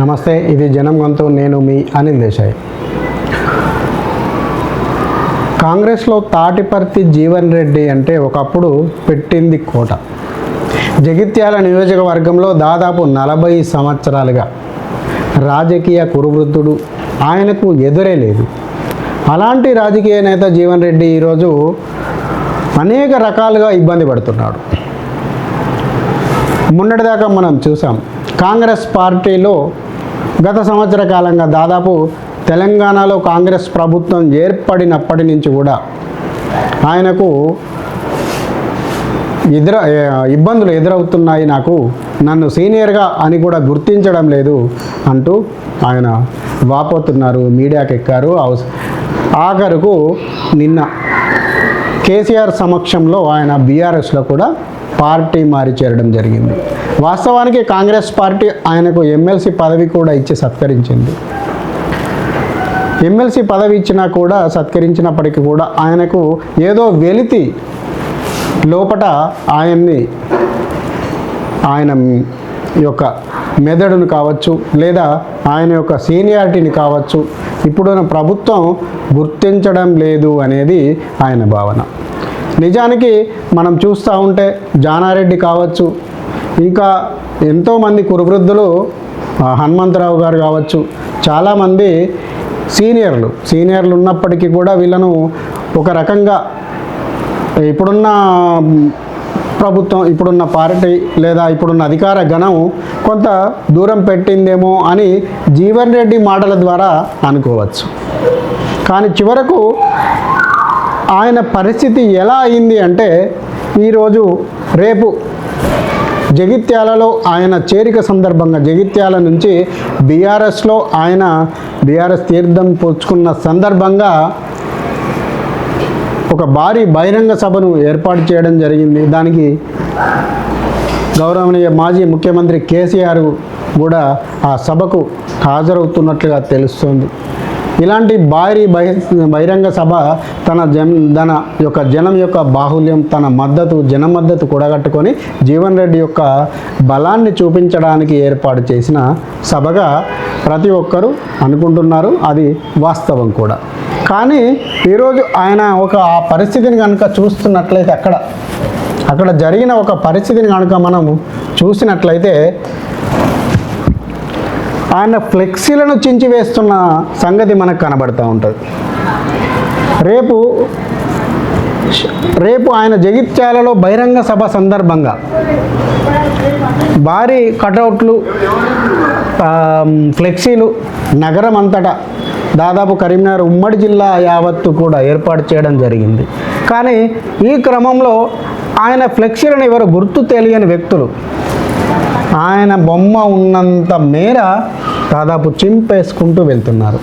నమస్తే, ఇది జనం గొంతు. నేను మీ అనిల్ దేశాయ్. కాంగ్రెస్లో తాటిపర్తి జీవన్ రెడ్డి అంటే ఒకప్పుడు పెట్టింది కోట. జగిత్యాల నియోజకవర్గంలో దాదాపు 40 సంవత్సరాలుగా రాజకీయ కురువృద్ధుడు, ఆయనకు ఎదురే లేదు. అలాంటి రాజకీయ నేత జీవన్ రెడ్డి ఈరోజు అనేక రకాలుగా ఇబ్బంది పడుతున్నాడు. మొన్నటిదాకా మనం చూసాం, కాంగ్రెస్ పార్టీలో గత సంవత్సర కాలంగా దాదాపు తెలంగాణలో కాంగ్రెస్ ప్రభుత్వం ఏర్పడినప్పటి నుంచి కూడా ఆయనకు ఇబ్బందులు ఎదురవుతున్నాయి, నన్ను సీనియర్గా అని కూడా గుర్తించడం లేదు అంటూ ఆయన వాపోతున్నారు, మీడియాకి ఎక్కారు. ఆఖరుకు నిన్న కేసీఆర్ సమక్షంలో ఆయన బీఆర్ఎస్లో కూడా పార్టీ మారి చేరడం జరిగింది. వాస్తవానికి కాంగ్రెస్ పార్టీ ఆయనకు ఎమ్మెల్సీ పదవి కూడా ఇచ్చి సత్కరించింది. ఎమ్మెల్సీ పదవి ఇచ్చినా కూడా, సత్కరించినప్పటికీ కూడా ఆయనకు ఏదో వెలితి లోపట ఆయన యొక్క మెదడును కావచ్చు, లేదా ఆయన యొక్క సీనియారిటీని కావచ్చు, ఇప్పుడున్న ప్రభుత్వం గుర్తించడం లేదు అనేది ఆయన భావన. నిజానికి మనం చూస్తూ ఉంటే జానారెడ్డి కావచ్చు, ఇంకా ఎంతోమంది కురువృద్ధులు, హనుమంతరావు గారు కావచ్చు, చాలామంది సీనియర్లు ఉన్నప్పటికీ కూడా వీళ్ళను ఒక రకంగా ఇప్పుడున్న ప్రభుత్వం, ఇప్పుడున్న పార్టీ లేదా ఇప్పుడున్న అధికార గణం కొంత దూరం పెట్టిందేమో అని జీవన్ రెడ్డి మాటల ద్వారా అనుకోవచ్చు. కానీ చివరకు ఆయన పరిస్థితి ఎలా అయింది అంటే, రేపు జగిత్యాలలో ఆయన చేరిక సందర్భంగా, జగిత్యాల నుంచి బీఆర్ఎస్లో ఆయన బీఆర్ఎస్ తీర్థం పుచ్చుకున్న సందర్భంగా ఒక భారీ బహిరంగ సభను ఏర్పాటు చేయడం జరిగింది. దానికి గౌరవనీయ మాజీ ముఖ్యమంత్రి కేసీఆర్ కూడా ఆ సభకు హాజరవుతున్నట్లుగా తెలుస్తోంది. ఇలాంటి భారీ బహిరంగ సభ జనం యొక్క బాహుల్యం, జన మద్దతు కూడగట్టుకొని జీవన్ రెడ్డి యొక్క బలాన్ని చూపించడానికి ఏర్పాటు చేసిన సభగా ప్రతి ఒక్కరూ అనుకుంటున్నారు. అది వాస్తవం కూడా. కానీ ఈరోజు ఆయన ఆ పరిస్థితిని కనుక చూస్తున్నట్లయితే, అక్కడ జరిగిన ఒక పరిస్థితిని కనుక మనము చూసినట్లయితే, ఆయన ఫ్లెక్సీలను చించివేస్తున్న సంగతి మనకు కనబడుతూ ఉంటుంది. రేపు ఆయన జగిత్యాలలో బహిరంగ సభ సందర్భంగా భారీ కటౌట్లు, ఫ్లెక్సీలు నగరం అంతటా, దాదాపు కరీంనగర్ ఉమ్మడి జిల్లా యావత్తు కూడా ఏర్పాటు చేయడం జరిగింది. కానీ ఈ క్రమంలో ఆయన ఫ్లెక్సీలను ఎవరు గుర్తు తెలియని వ్యక్తులు ఆయన బొమ్మ ఉన్నంత మేర దాదాపు చింపేసుకుంటూ వెళ్తున్నారు.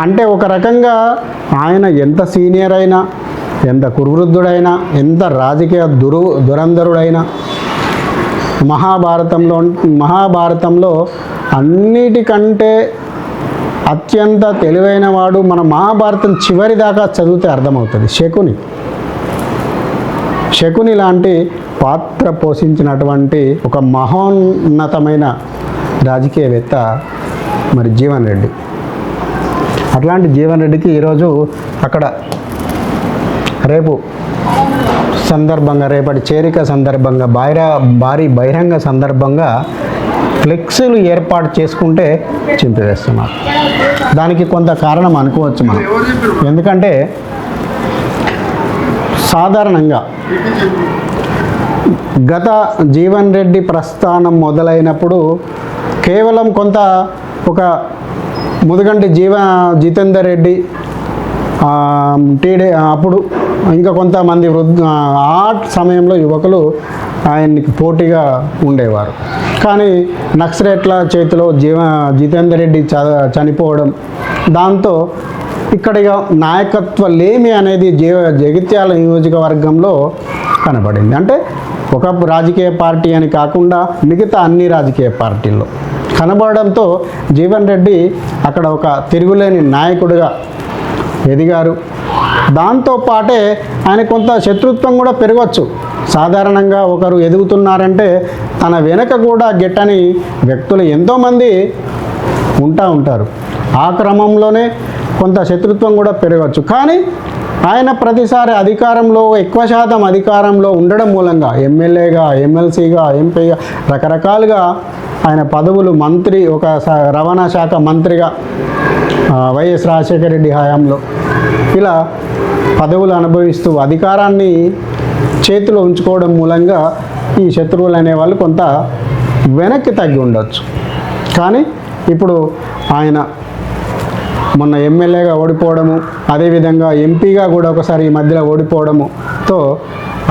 అంటే ఒక రకంగా ఆయన ఎంత సీనియర్ అయినా, ఎంత కురువృద్ధుడైనా, ఎంత రాజకీయ దురంధరుడైనా, మహాభారతంలో అన్నిటికంటే అత్యంత తెలివైన వాడు, మన మహాభారతం చివరి దాకా చదివితే అర్థమవుతుంది, శకుని లాంటి పాత్ర పోషించినటువంటి ఒక మహోన్నతమైన రాజకీయవేత్త మరి జీవన్ రెడ్డి. అట్లాంటి జీవన్ రెడ్డికి ఈరోజు అక్కడ రేపటి చేరిక సందర్భంగా, భారీ బహిరంగ సందర్భంగా ఫ్లెక్సీలు ఏర్పాటు చేసుకుంటే చింపివేస్తున్నారు. దానికి కొంత కారణం అనుకోవచ్చు మనం. ఎందుకంటే సాధారణంగా గత జీవన్ రెడ్డి ప్రస్థానం మొదలైనప్పుడు కేవలం ఒక ముదుగంటి జితేందర్ రెడ్డి, అప్పుడు ఇంకా కొంతమంది ఆ సమయంలో యువకులు ఆయనకి పోటీగా ఉండేవారు. కానీ నక్సలైట్ల చేతిలో జితేందర్ రెడ్డి చనిపోవడం, దాంతో ఇక్కడ నాయకత్వ లేమి అనేది జగిత్యాల నియోజకవర్గంలో కనబడింది. అంటే ఒక రాజకీయ పార్టీ అని కాకుండా మిగతా అన్ని రాజకీయ పార్టీల్లో కనబడడంతో జీవన్ రెడ్డి అక్కడ ఒక తిరుగులేని నాయకుడిగా ఎదిగారు. దాంతోపాటే ఆయన కొంత శత్రుత్వం కూడా పెరగవచ్చు. సాధారణంగా ఒకరు ఎదుగుతున్నారంటే తన వెనక కూడా గిట్టని వ్యక్తులు ఎంతోమంది ఉంటారు. ఆ క్రమంలోనే కొంత శత్రుత్వం కూడా పెరగవచ్చు. కానీ ఆయన ప్రతిసారి అధికారంలో ఎక్కువ శాతం అధికారంలో ఉండడం మూలంగా ఎమ్మెల్యేగా, ఎమ్మెల్సీగా, ఎంపీగా రకరకాలుగా ఆయన పదవులు, మంత్రి, ఒక రవాణా శాఖ మంత్రిగా వైఎస్ రాజశేఖర రెడ్డి హయాంలో ఇలా పదవులు అనుభవిస్తూ అధికారాన్ని చేతిలో ఉంచుకోవడం మూలంగా ఈ శత్రువులు అనేవాళ్ళు కొంత వెనక్కి తగ్గి ఉండొచ్చు. కానీ ఇప్పుడు ఆయన మొన్న ఎమ్మెల్యేగా ఓడిపోవడము, అదేవిధంగా ఎంపీగా కూడా ఒకసారి ఈ మధ్యలో ఓడిపోవడముతో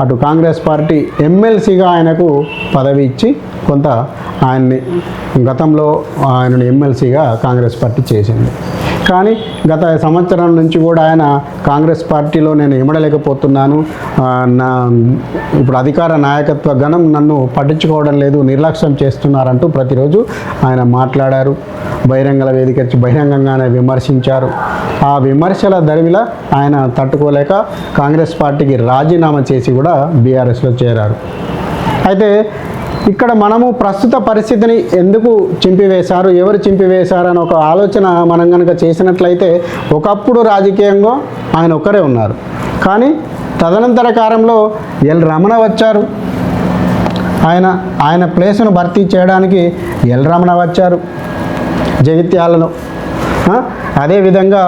అటు కాంగ్రెస్ పార్టీ ఎమ్మెల్సీగా ఆయనకు పదవి ఇచ్చి కొంత ఆయన్ని గతంలో ఆయనను ఎమ్మెల్సీగా కాంగ్రెస్ పార్టీ చేసింది. కానీ గత సంవత్సరం నుంచి కూడా ఆయన కాంగ్రెస్ పార్టీలో నేను ఇమడలేకపోతున్నాను, ఇప్పుడు అధికార నాయకత్వ గణం నన్ను పట్టించుకోవడం లేదు, నిర్లక్ష్యం చేస్తున్నారంటూ ప్రతిరోజు ఆయన మాట్లాడారు. బహిరంగ వేదిక బహిరంగంగానే విమర్శించారు. ఆ విమర్శల దరిమిలా ఆయన తట్టుకోలేక కాంగ్రెస్ పార్టీకి రాజీనామా చేసి కూడా బీఆర్ఎస్లో చేరారు. అయితే ఇక్కడ మనము ప్రస్తుత పరిస్థితిని ఎందుకు చింపివేశారు, ఎవరు చింపివేశారు అని ఒక ఆలోచన మనం కనుక చేసినట్లయితే ఒకప్పుడు రాజకీయంగా ఆయన ఒక్కరే ఉన్నారు. కానీ తదనంతర కాలంలో ఎల్ రమణ వచ్చారు. ఆయన ప్లేస్ను భర్తీ చేయడానికి ఎల్ రమణ వచ్చారు జగిత్యాలలో. అదేవిధంగా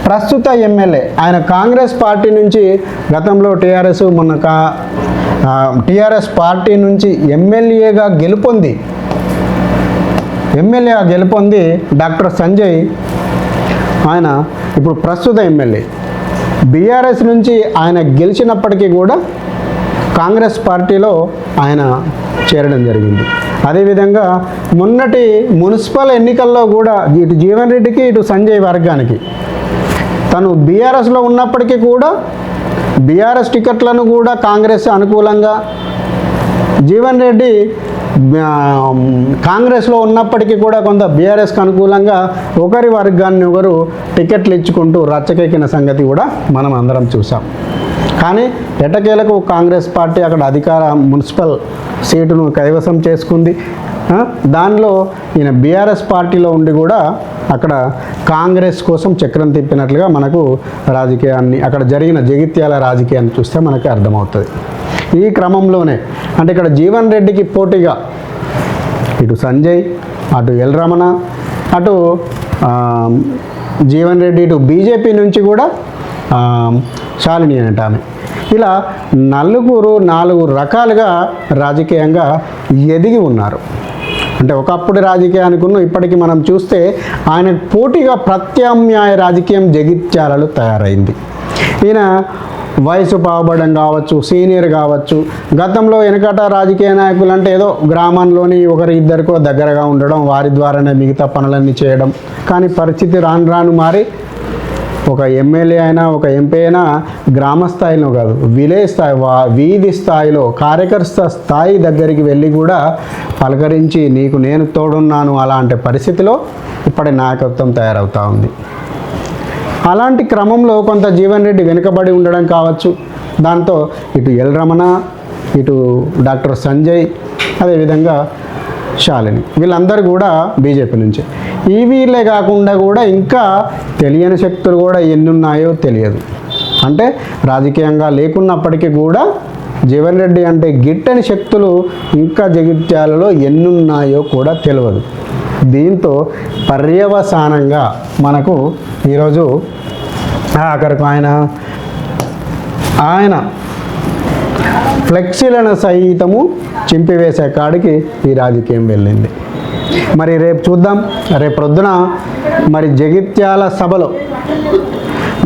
ప్రస్తుత ఎమ్మెల్యే ఆయన కాంగ్రెస్ పార్టీ నుంచి గతంలో టీఆర్ఎస్ పార్టీ నుంచి ఎమ్మెల్యేగా గెలుపొంది డాక్టర్ సంజయ్ ఆయన ఇప్పుడు ప్రస్తుత ఎమ్మెల్యే. బీఆర్ఎస్ నుంచి ఆయన గెలిచినప్పటికీ కూడా కాంగ్రెస్ పార్టీలో ఆయన చేరడం జరిగింది. అదేవిధంగా మొన్నటి మున్సిపల్ ఎన్నికల్లో కూడా ఇటు జీవన్ రెడ్డికి ఇటు సంజయ్ వర్గానికి తను బీఆర్ఎస్లో ఉన్నప్పటికీ కూడా బీఆర్ఎస్ టికెట్లను కూడా కాంగ్రెస్ అనుకూలంగా, జీవన్ రెడ్డి కాంగ్రెస్లో ఉన్నప్పటికీ కూడా కొంత బీఆర్ఎస్కి అనుకూలంగా ఒకరి వర్గాన్ని ఒకరు టికెట్లు ఇచ్చుకుంటూ రచ్చకెక్కిన సంగతి కూడా మనం అందరం చూసాం. కానీ ఎట్టకేలకు కాంగ్రెస్ పార్టీ అక్కడ అధికార మున్సిపల్ సీటును కైవసం చేసుకుంది. దానిలో ఈయన బీఆర్ఎస్ పార్టీలో ఉండి కూడా అక్కడ కాంగ్రెస్ కోసం చక్రం తిప్పినట్లుగా మనకు రాజకీయాన్ని అక్కడ జరిగిన జగిత్యాల రాజకీయాన్ని చూస్తే మనకి అర్థమవుతుంది. ఈ క్రమంలోనే అంటే ఇక్కడ జీవన్ రెడ్డికి పోటీగా ఇటు సంజయ్, అటు ఎల్ రమణ, అటు జీవన్ రెడ్డి, ఇటు బీజేపీ నుంచి కూడా శాలిని అనేట ఆమె, ఇలా నాలుగు రకాలుగా రాజకీయంగా ఎదిగి ఉన్నారు. అంటే ఒకప్పుడు రాజకీయానికి ఇప్పటికీ మనం చూస్తే ఆయన పోటీగా ప్రత్యామ్నాయ రాజకీయం జగిత్యాలలో తయారైంది. ఈయన వయసు పావబడం కావచ్చు, సీనియర్ కావచ్చు, గతంలో వెనకట రాజకీయ నాయకులు అంటే ఏదో గ్రామంలోని ఒకరి ఇద్దరికో దగ్గరగా ఉండడం, వారి ద్వారానే మిగతా పనులన్నీ చేయడం. కానీ పరిస్థితి రాను మారి ఒక ఎమ్మెల్యే అయినా ఒక ఎంపీ అయినా గ్రామ స్థాయిలో కాదు, విలేజ్ స్థాయి, వీధి స్థాయిలో కార్యకర్త స్థాయి దగ్గరికి వెళ్ళి కూడా పలకరించి నీకు నేను తోడున్నాను అలాంటి పరిస్థితిలో ఇప్పటి నాయకత్వం తయారవుతూ ఉంది. అలాంటి క్రమంలో కొంత జీవన్ రెడ్డి వెనుకబడి ఉండడం కావచ్చు, దాంతో ఇటు ఎల్ రమణ, ఇటు డాక్టర్ సంజయ్, అదేవిధంగా శాలిని, వీళ్ళందరూ కూడా బీజేపీ నుంచే. వీళ్ళే కాకుండా కూడా ఇంకా తెలియని శక్తులు కూడా ఎన్నున్నాయో తెలియదు. అంటే రాజకీయంగా లేకున్నప్పటికీ కూడా జీవన్ రెడ్డి అంటే గిట్టని శక్తులు ఇంకా జగిత్యాలలో ఎన్నున్నాయో కూడా తెలియదు. దీంతో పర్యవసానంగా మనకు ఈరోజు ఆఖరికి ఆయన ఫ్లెక్సీలను సైతము చింపివేసే కాడికి ఈ రాజకీయం వెళ్ళింది. మరి రేపు చూద్దాం, రేపు ప్రొద్దున మరి జగిత్యాల సభలో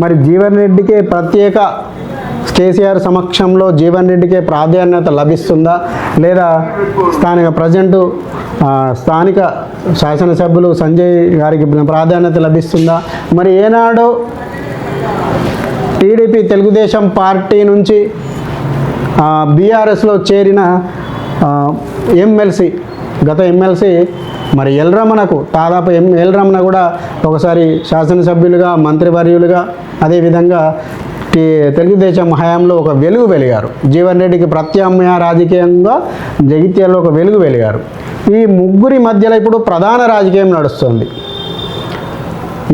మరి జీవన్ రెడ్డికే ప్రత్యేక కేసీఆర్ సమక్షంలో జీవన్ రెడ్డికే ప్రాధాన్యత లభిస్తుందా, లేదా స్థానిక శాసనసభ్యులు సంజయ్ గారికి ప్రాధాన్యత లభిస్తుందా? మరి ఏనాడు టీడీపీ తెలుగుదేశం పార్టీ నుంచి బీఆర్ఎస్లో చేరిన గత ఎమ్మెల్సీ మరి ఎల్ రమణకు దాదాపు ఎల్ రమణ కూడా ఒకసారి శాసనసభ్యులుగా, మంత్రివర్యులుగా అదేవిధంగా తెలుగుదేశం హయాంలో ఒక వెలుగు వెలిగారు. జీవన్ రెడ్డికి ప్రత్యామ్నాయ రాజకీయంగా జగిత్యాలలో ఒక వెలుగు వెలిగారు. ఈ ముగ్గురి మధ్యలో ఇప్పుడు ప్రధాన రాజకీయం నడుస్తుంది.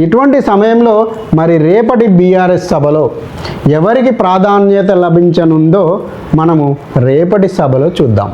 ఇటువంటి సమయంలో మరి రేపటి బీఆర్ఎస్ సభలో ఎవరికి ప్రాధాన్యత లభించనుందో మనము రేపటి సభలో చూద్దాం.